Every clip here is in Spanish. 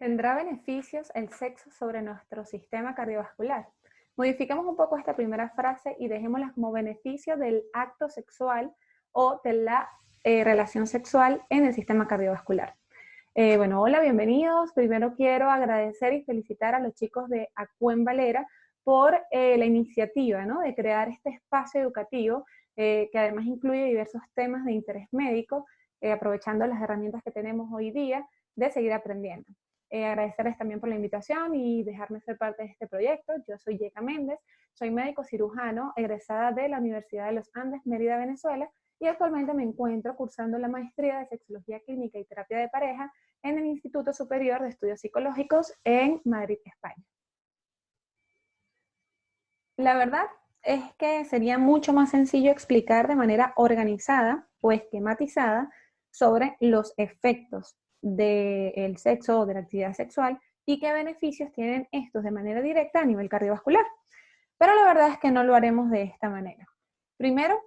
¿Tendrá beneficios el sexo sobre nuestro sistema cardiovascular? Modifiquemos un poco esta primera frase y dejémosla como beneficio del acto sexual o de la relación sexual en el sistema cardiovascular. Bueno, hola, bienvenidos. Primero quiero agradecer y felicitar a los chicos de Acuen Valera por la iniciativa, ¿no?, de crear este espacio educativo que además incluye diversos temas de interés médico, aprovechando las herramientas que tenemos hoy día de seguir aprendiendo. Agradecerles también por la invitación y dejarme ser parte de este proyecto. Yo soy Yeka Méndez, soy médico cirujano egresada de la Universidad de los Andes, Mérida, Venezuela, y actualmente me encuentro cursando la maestría de Sexología Clínica y Terapia de Pareja en el Instituto Superior de Estudios Psicológicos en Madrid, España. La verdad es que sería mucho más sencillo explicar de manera organizada o esquematizada sobre los efectos del sexo o de la actividad sexual y qué beneficios tienen estos de manera directa a nivel cardiovascular. Pero la verdad es que no lo haremos de esta manera. Primero,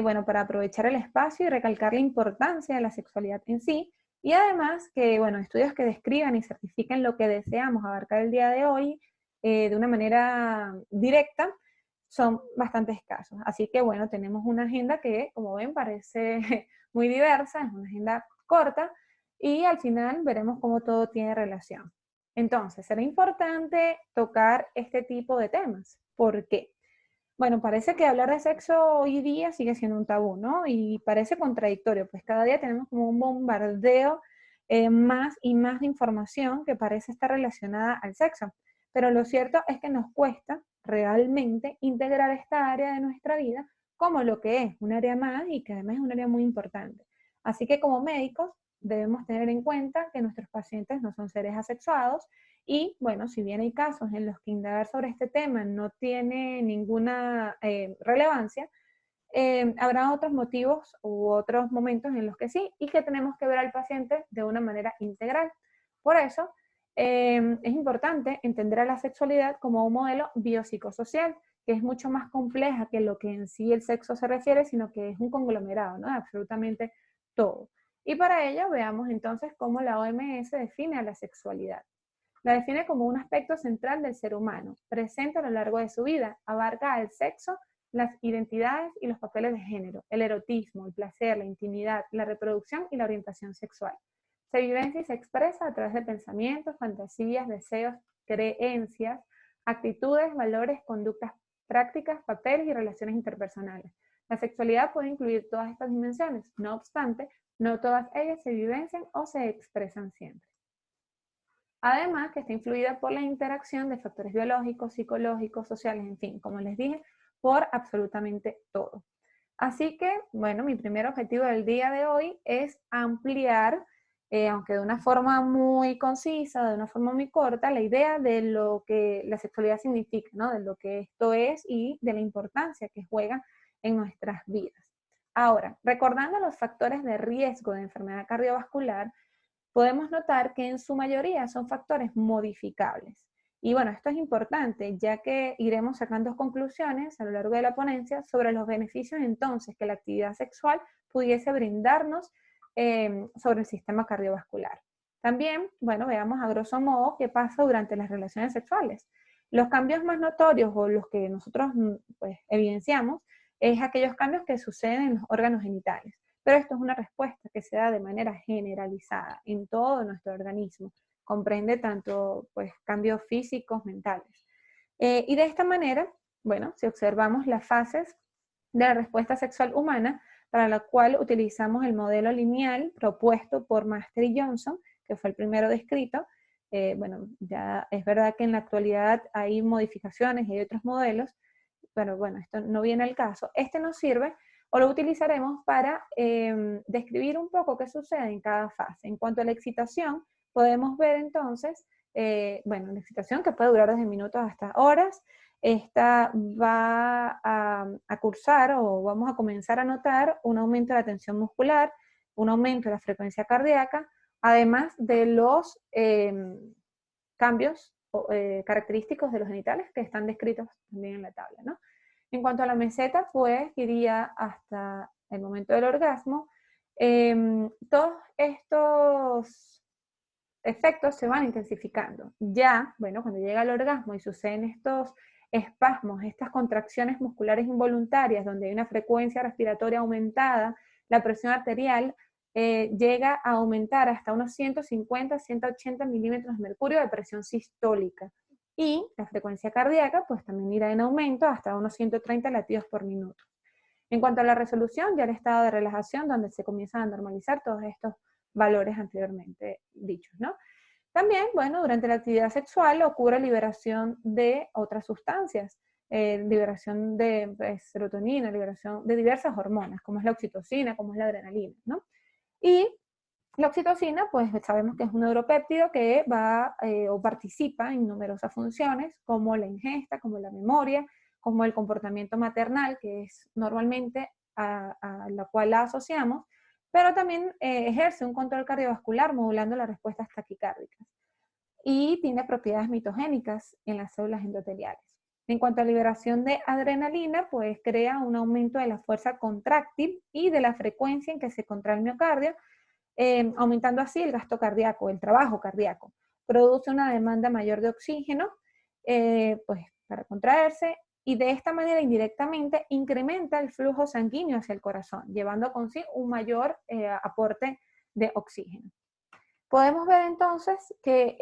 bueno, para aprovechar el espacio y recalcar la importancia de la sexualidad en sí, y además que, bueno, estudios que describan y certifiquen lo que deseamos abarcar el día de hoy de una manera directa son bastante escasos. Así que, bueno, tenemos una agenda que, como ven, parece muy diversa, es una agenda corta, y al final veremos cómo todo tiene relación. Entonces, será importante tocar este tipo de temas. ¿Por qué? Bueno, parece que hablar de sexo hoy día sigue siendo un tabú, ¿no? Y parece contradictorio, pues cada día tenemos como un bombardeo más y más de información que parece estar relacionada al sexo. Pero lo cierto es que nos cuesta realmente integrar esta área de nuestra vida como lo que es un área más y que además es un área muy importante. Así que como médicos debemos tener en cuenta que nuestros pacientes no son seres asexuados y bueno, si bien hay casos en los que indagar sobre este tema no tiene ninguna relevancia, habrá otros motivos u otros momentos en los que sí y que tenemos que ver al paciente de una manera integral. Por eso, es importante entender a la sexualidad como un modelo biopsicosocial, que es mucho más compleja que lo que en sí el sexo se refiere, sino que es un conglomerado, ¿no?, de absolutamente todo. Y para ello veamos entonces cómo la OMS define a la sexualidad. La define como un aspecto central del ser humano, presente a lo largo de su vida, abarca el sexo, las identidades y los papeles de género, el erotismo, el placer, la intimidad, la reproducción y la orientación sexual. Se vivencia y se expresa a través de pensamientos, fantasías, deseos, creencias, actitudes, valores, conductas prácticas, papeles y relaciones interpersonales. La sexualidad puede incluir todas estas dimensiones, no obstante, no todas ellas se vivencian o se expresan siempre. Además, que está influida por la interacción de factores biológicos, psicológicos, sociales, en fin, como les dije, por absolutamente todo. Así que, bueno, mi primer objetivo del día de hoy es ampliar, aunque de una forma muy concisa, de una forma muy corta, la idea de lo que la sexualidad significa, ¿no?, de lo que esto es y de la importancia que juega en nuestras vidas. Ahora, recordando los factores de riesgo de enfermedad cardiovascular, podemos notar que en su mayoría son factores modificables. Y bueno, esto es importante, ya que iremos sacando conclusiones a lo largo de la ponencia sobre los beneficios entonces que la actividad sexual pudiese brindarnos sobre el sistema cardiovascular. También, bueno, veamos a grosso modo qué pasa durante las relaciones sexuales. Los cambios más notorios o los que nosotros pues, evidenciamos es aquellos cambios que suceden en los órganos genitales. Pero esto es una respuesta que se da de manera generalizada en todo nuestro organismo. Comprende tanto pues, cambios físicos, mentales. Y de esta manera, bueno, si observamos las fases de la respuesta sexual humana, para la cual utilizamos el modelo lineal propuesto por Master y Johnson, que fue el primero descrito. Bueno, ya es verdad que en la actualidad hay modificaciones y hay otros modelos, pero bueno, esto no viene al caso. Este nos sirve o lo utilizaremos para describir un poco qué sucede en cada fase. En cuanto a la excitación, podemos ver entonces, bueno, la excitación que puede durar desde minutos hasta horas. Esta va a cursar o vamos a comenzar a notar un aumento de la tensión muscular, un aumento de la frecuencia cardíaca, además de los cambios característicos de los genitales que están descritos también en la tabla, ¿no? En cuanto a la meseta, pues iría hasta el momento del orgasmo. Todos estos efectos se van intensificando. Ya, bueno, cuando llega el orgasmo y suceden estos espasmos, estas contracciones musculares involuntarias, donde hay una frecuencia respiratoria aumentada, la presión arterial llega a aumentar hasta unos 150, 180 milímetros de mercurio de presión sistólica. Y la frecuencia cardíaca, pues también irá en aumento hasta unos 130 latidos por minuto. En cuanto a la resolución, ya el estado de relajación, donde se comienzan a normalizar todos estos valores anteriormente dichos, ¿no? También, bueno, durante la actividad sexual ocurre liberación de otras sustancias, liberación de serotonina, liberación de diversas hormonas, como es la oxitocina, como es la adrenalina, ¿no? Y la oxitocina, pues sabemos que es un neuropéptido que va o participa en numerosas funciones, como la ingesta, como la memoria, como el comportamiento maternal, que es normalmente a la cual la asociamos, pero también ejerce un control cardiovascular modulando las respuestas taquicárdicas y tiene propiedades mitogénicas en las células endoteliales. En cuanto a liberación de adrenalina, pues crea un aumento de la fuerza contráctil y de la frecuencia en que se contrae el miocardio, aumentando así el gasto cardíaco, el trabajo cardíaco. Produce una demanda mayor de oxígeno, pues para contraerse, y de esta manera indirectamente incrementa el flujo sanguíneo hacia el corazón, llevando consigo un mayor aporte de oxígeno. Podemos ver entonces que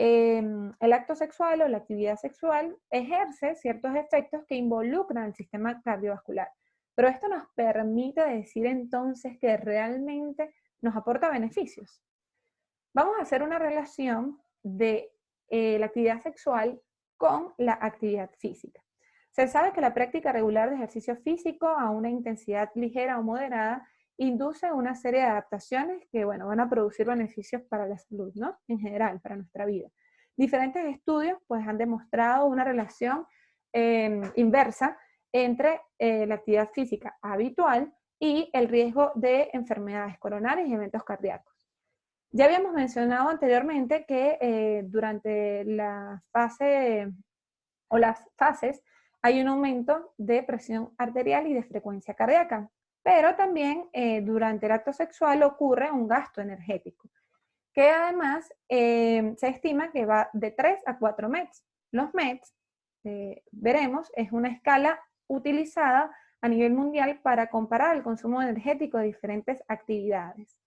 el acto sexual o la actividad sexual ejerce ciertos efectos que involucran el sistema cardiovascular, pero esto nos permite decir entonces que realmente nos aporta beneficios. Vamos a hacer una relación de la actividad sexual con la actividad física. Se sabe que la práctica regular de ejercicio físico a una intensidad ligera o moderada induce una serie de adaptaciones que, bueno, van a producir beneficios para la salud, ¿no? En general, para nuestra vida. Diferentes estudios, pues, han demostrado una relación inversa entre la actividad física habitual y el riesgo de enfermedades coronarias y eventos cardíacos. Ya habíamos mencionado anteriormente que durante la fase o las fases hay un aumento de presión arterial y de frecuencia cardíaca, pero también durante el acto sexual ocurre un gasto energético, que además se estima que va de 3 a 4 METs. Los METs, veremos, es una escala utilizada a nivel mundial para comparar el consumo energético de diferentes actividades.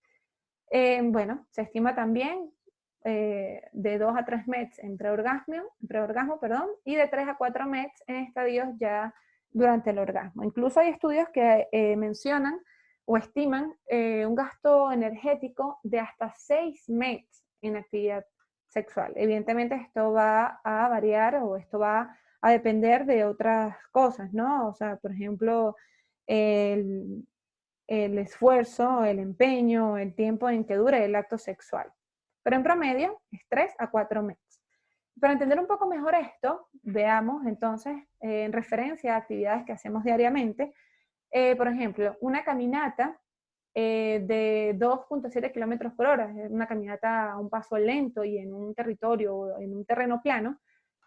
Bueno, se estima también de 2 a 3 METs en preorgasmo, y de 3 a 4 METs en estadios ya durante el orgasmo. Incluso hay estudios que mencionan o estiman un gasto energético de hasta 6 METs en actividad sexual. Evidentemente esto va a variar o esto va a depender de otras cosas, ¿no? O sea, por ejemplo, el esfuerzo, el empeño, el tiempo en que dure el acto sexual. Pero en promedio es 3 a 4 meses. Para entender un poco mejor esto, veamos entonces en referencia a actividades que hacemos diariamente, por ejemplo, una caminata de 2.7 kilómetros por hora, una caminata a un paso lento y en un territorio, en un terreno plano,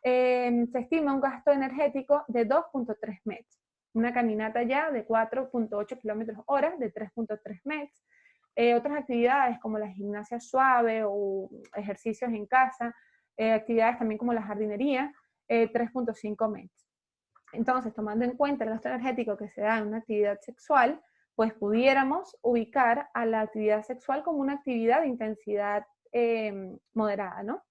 se estima un gasto energético de 2.3 METs. Una caminata ya de 4.8 kilómetros hora de 3.3 METs. Otras actividades como la gimnasia suave o ejercicios en casa, actividades también como la jardinería, 3.5 METs. Entonces, tomando en cuenta el gasto energético que se da en una actividad sexual, pues pudiéramos ubicar a la actividad sexual como una actividad de intensidad moderada, ¿no?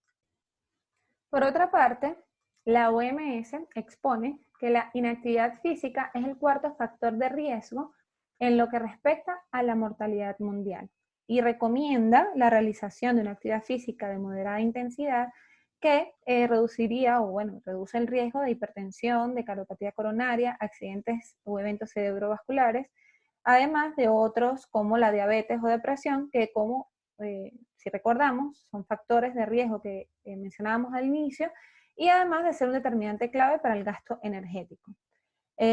Por otra parte, la OMS expone que la inactividad física es el cuarto factor de riesgo en lo que respecta a la mortalidad mundial y recomienda la realización de una actividad física de moderada intensidad que reduciría, o bueno, reduce el riesgo de hipertensión, de cardiopatía coronaria, accidentes o eventos cerebrovasculares, además de otros como la diabetes o depresión, que como si recordamos, son factores de riesgo que mencionábamos al inicio, y además de ser un determinante clave para el gasto energético.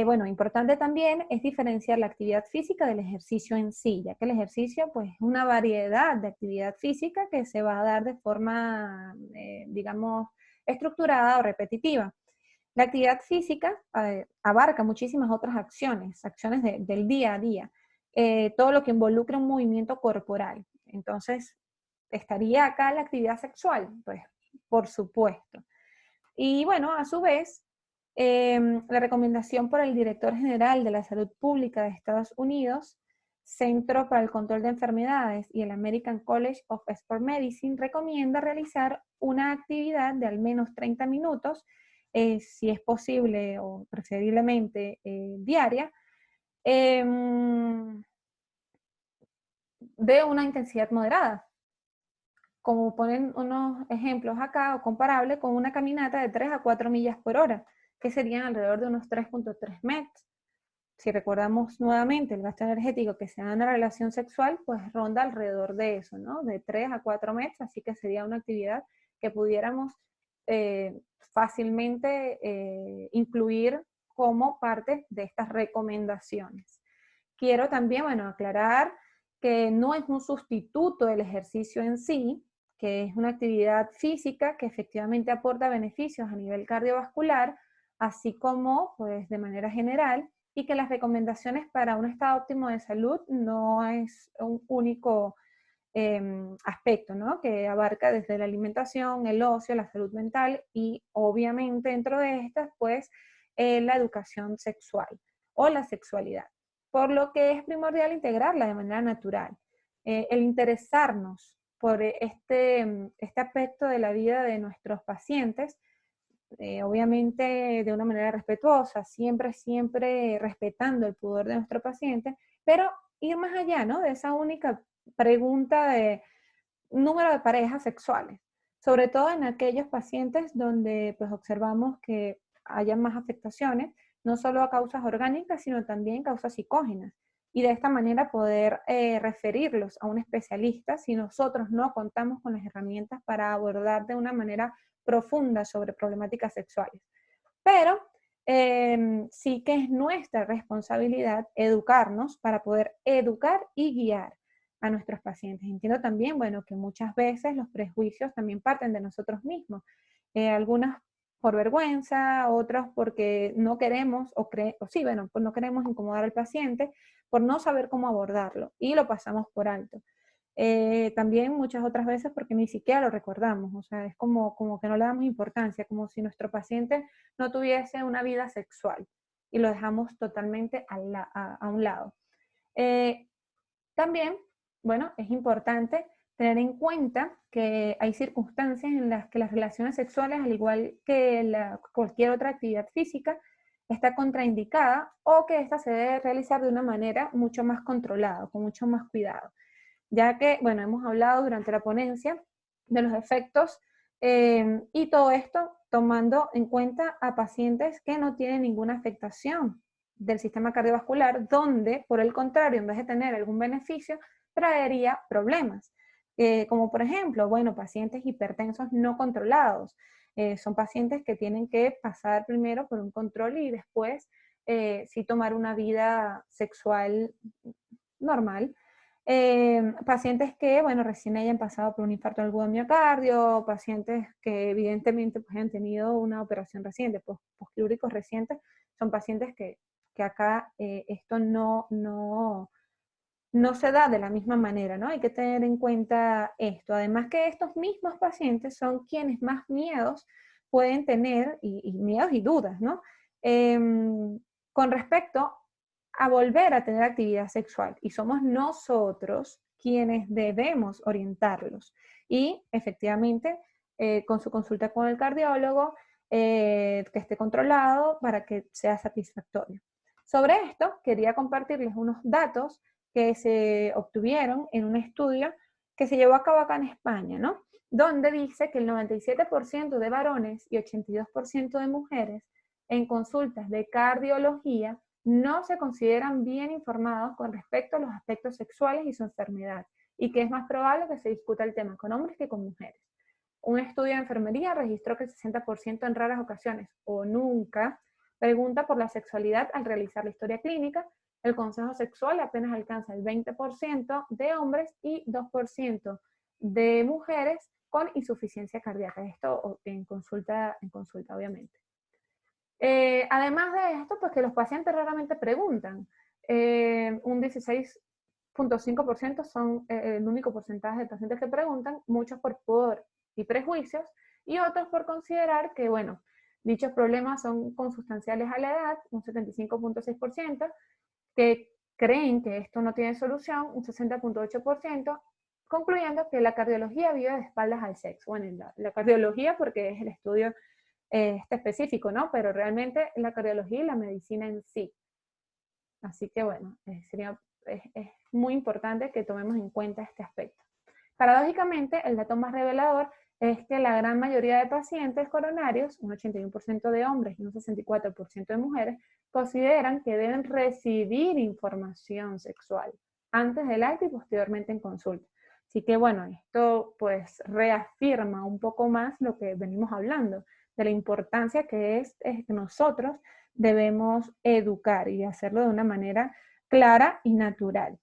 Bueno, importante también es diferenciar la actividad física del ejercicio en sí, ya que el ejercicio pues, es una variedad de actividad física que se va a dar de forma, digamos, estructurada o repetitiva. La actividad física abarca muchísimas otras acciones, del día a día, todo lo que involucra un movimiento corporal. Entonces, ¿estaría acá la actividad sexual? Pues, por supuesto. Y bueno, a su vez, la recomendación por el Director General de la Salud Pública de Estados Unidos, Centro para el Control de Enfermedades y el American College of Sport Medicine recomienda realizar una actividad de al menos 30 minutos, si es posible o preferiblemente diaria, de una intensidad moderada, como ponen unos ejemplos acá, o comparable con una caminata de 3 a 4 millas por hora, que serían alrededor de unos 3.3 metros. Si recordamos nuevamente el gasto energético que se da en la relación sexual, pues ronda alrededor de eso, ¿no? De 3 a 4 metros, así que sería una actividad que pudiéramos fácilmente incluir como parte de estas recomendaciones. Quiero también, bueno, aclarar que no es un sustituto del ejercicio en sí, que es una actividad física que efectivamente aporta beneficios a nivel cardiovascular, así como, pues, de manera general, y que las recomendaciones para un estado óptimo de salud no es un único aspecto, ¿no? Que abarca desde la alimentación, el ocio, la salud mental y obviamente dentro de estas, pues, la educación sexual o la sexualidad. Por lo que es primordial integrarla de manera natural. El interesarnos por este aspecto de la vida de nuestros pacientes, obviamente de una manera respetuosa, siempre, siempre respetando el pudor de nuestro paciente, pero ir más allá, ¿no? De esa única pregunta de número de parejas sexuales, sobre todo en aquellos pacientes donde pues observamos que haya más afectaciones, no solo a causas orgánicas, sino también causas psicógenas. Y de esta manera poder referirlos a un especialista si nosotros no contamos con las herramientas para abordar de una manera profunda sobre problemáticas sexuales. Pero sí que es nuestra responsabilidad educarnos para poder educar y guiar a nuestros pacientes. Entiendo también, bueno, que muchas veces los prejuicios también parten de nosotros mismos. Algunas por vergüenza, otras porque no queremos, o sí, bueno, pues no queremos incomodar al paciente, por no saber cómo abordarlo y lo pasamos por alto. También muchas otras veces porque ni siquiera lo recordamos, o sea, es como que no le damos importancia, como si nuestro paciente no tuviese una vida sexual y lo dejamos totalmente a un lado. También, bueno, es importante tener en cuenta que hay circunstancias en las que las relaciones sexuales, al igual que cualquier otra actividad física, está contraindicada o que ésta se debe realizar de una manera mucho más controlada, con mucho más cuidado, ya que, bueno, hemos hablado durante la ponencia de los efectos y todo esto tomando en cuenta a pacientes que no tienen ninguna afectación del sistema cardiovascular, donde, por el contrario, en vez de tener algún beneficio, traería problemas. Como por ejemplo, bueno, pacientes hipertensos no controlados. Son pacientes que tienen que pasar primero por un control y después sí tomar una vida sexual normal. Pacientes que, bueno, recién hayan pasado por un infarto agudo de miocardio, pacientes que evidentemente pues, han tenido una operación reciente, postquirúrgicos recientes, son pacientes que acá esto no se da de la misma manera, ¿no? Hay que tener en cuenta esto. Además que estos mismos pacientes son quienes más miedos pueden tener, y miedos y dudas, ¿no? Con respecto a volver a tener actividad sexual. Y somos nosotros quienes debemos orientarlos. Y efectivamente, con su consulta con el cardiólogo, que esté controlado para que sea satisfactorio. Sobre esto, quería compartirles unos datos que se obtuvieron en un estudio que se llevó a cabo acá en España, ¿no? Donde dice que el 97% de varones y 82% de mujeres en consultas de cardiología no se consideran bien informados con respecto a los aspectos sexuales y su enfermedad, y que es más probable que se discuta el tema con hombres que con mujeres. Un estudio de enfermería registró que el 60% en raras ocasiones o nunca pregunta por la sexualidad al realizar la historia clínica. El consejo sexual apenas alcanza el 20% de hombres y 2% de mujeres con insuficiencia cardíaca. Esto en consulta obviamente. Además de esto, pues que los pacientes raramente preguntan. Un 16 0.5% son el único porcentaje de pacientes que preguntan, muchos por pudor y prejuicios, y otros por considerar que, bueno, dichos problemas son consustanciales a la edad, un 75.6%, que creen que esto no tiene solución, un 60.8%, concluyendo que la cardiología vive de espaldas al sexo. Bueno, la cardiología porque es el estudio específico, ¿no? Pero realmente la cardiología y la medicina en sí. Así que bueno, es muy importante que tomemos en cuenta este aspecto. Paradójicamente, el dato más revelador es que la gran mayoría de pacientes coronarios, un 81% de hombres y un 64% de mujeres, consideran que deben recibir información sexual antes del acto y posteriormente en consulta. Así que bueno, esto pues reafirma un poco más lo que venimos hablando, de la importancia que es que nosotros debemos educar y hacerlo de una manera clara y natural.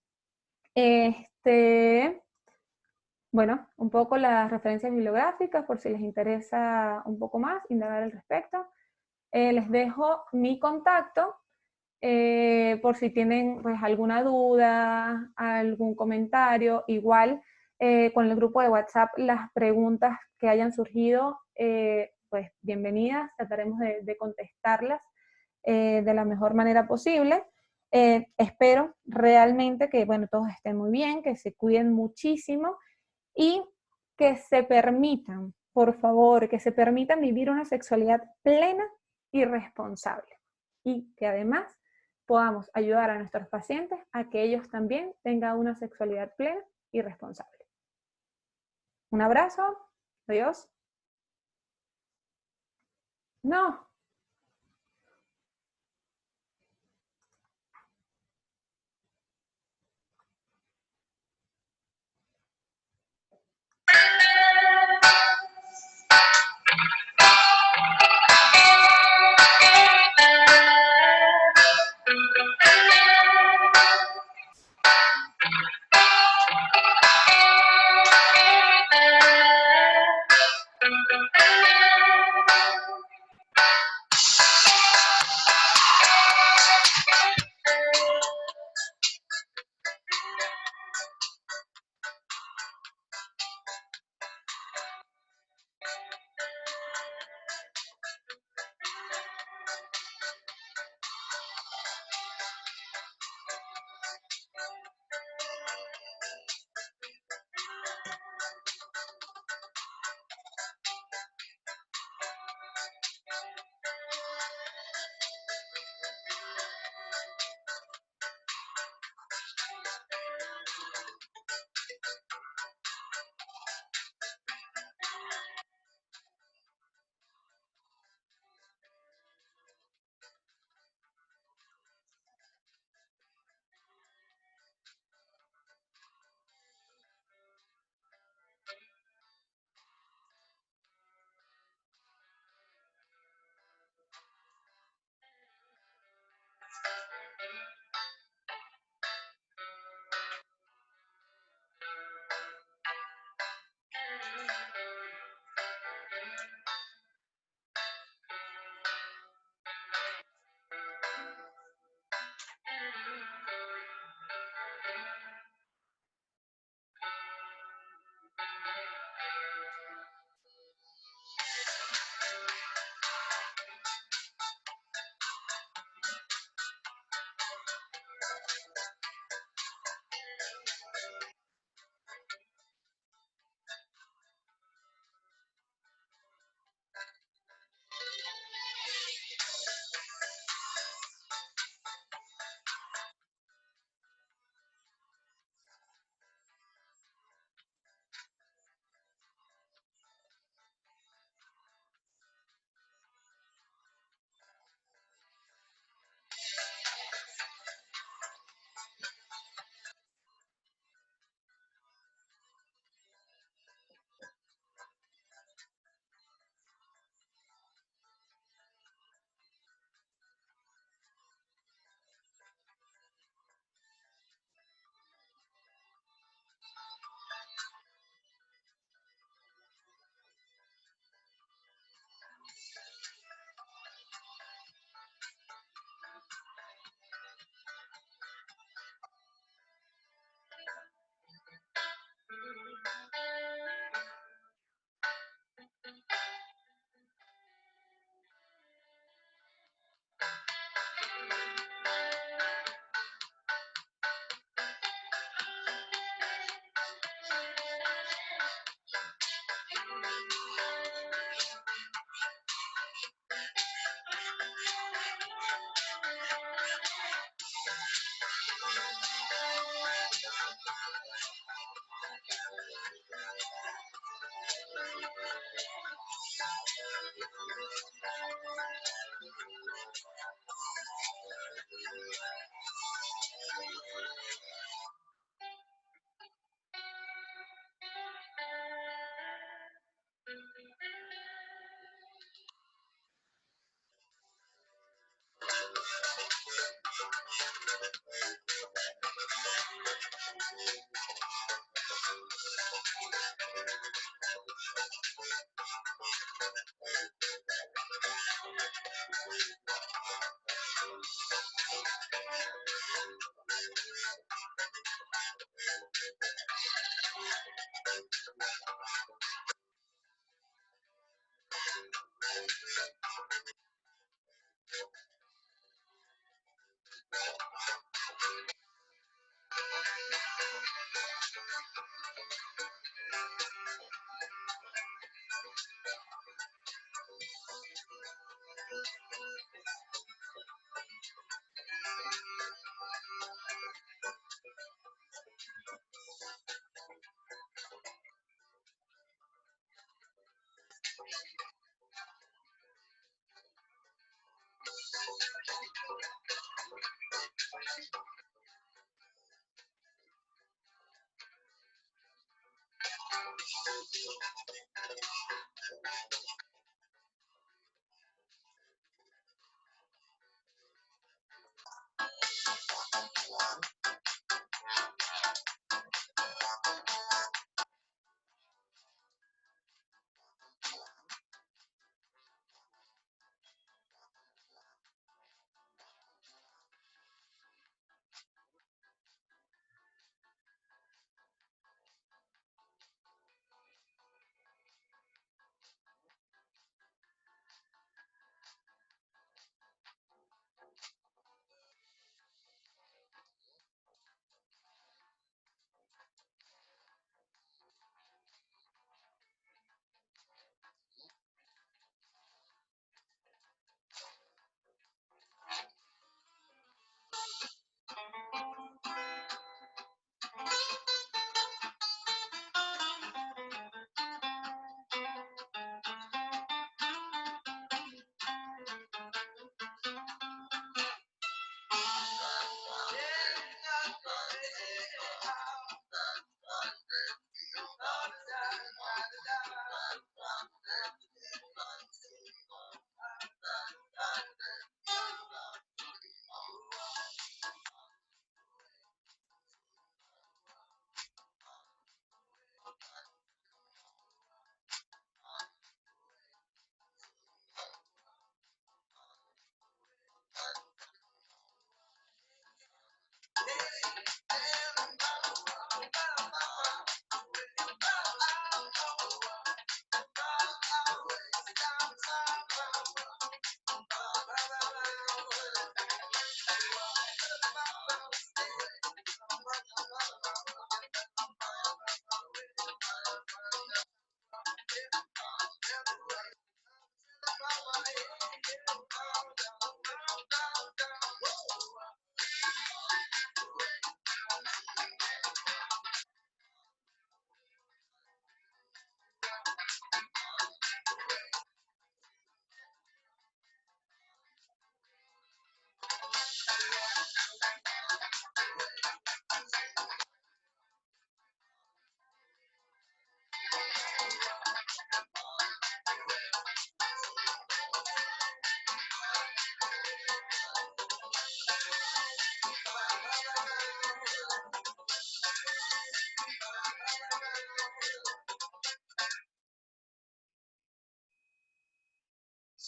Bueno, un poco las referencias bibliográficas por si les interesa un poco más, indagar al respecto. Les dejo mi contacto por si tienen pues, alguna duda, algún comentario. Igual con el grupo de WhatsApp las preguntas que hayan surgido, pues bienvenidas, trataremos de contestarlas de la mejor manera posible. Espero realmente que bueno, todos estén muy bien, que se cuiden muchísimo y que se permitan, por favor, que se permitan vivir una sexualidad plena y responsable. Y que además podamos ayudar a nuestros pacientes a que ellos también tengan una sexualidad plena y responsable. Un abrazo, adiós. No.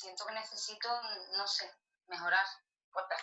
Siento que necesito, no sé, mejorar. Corta,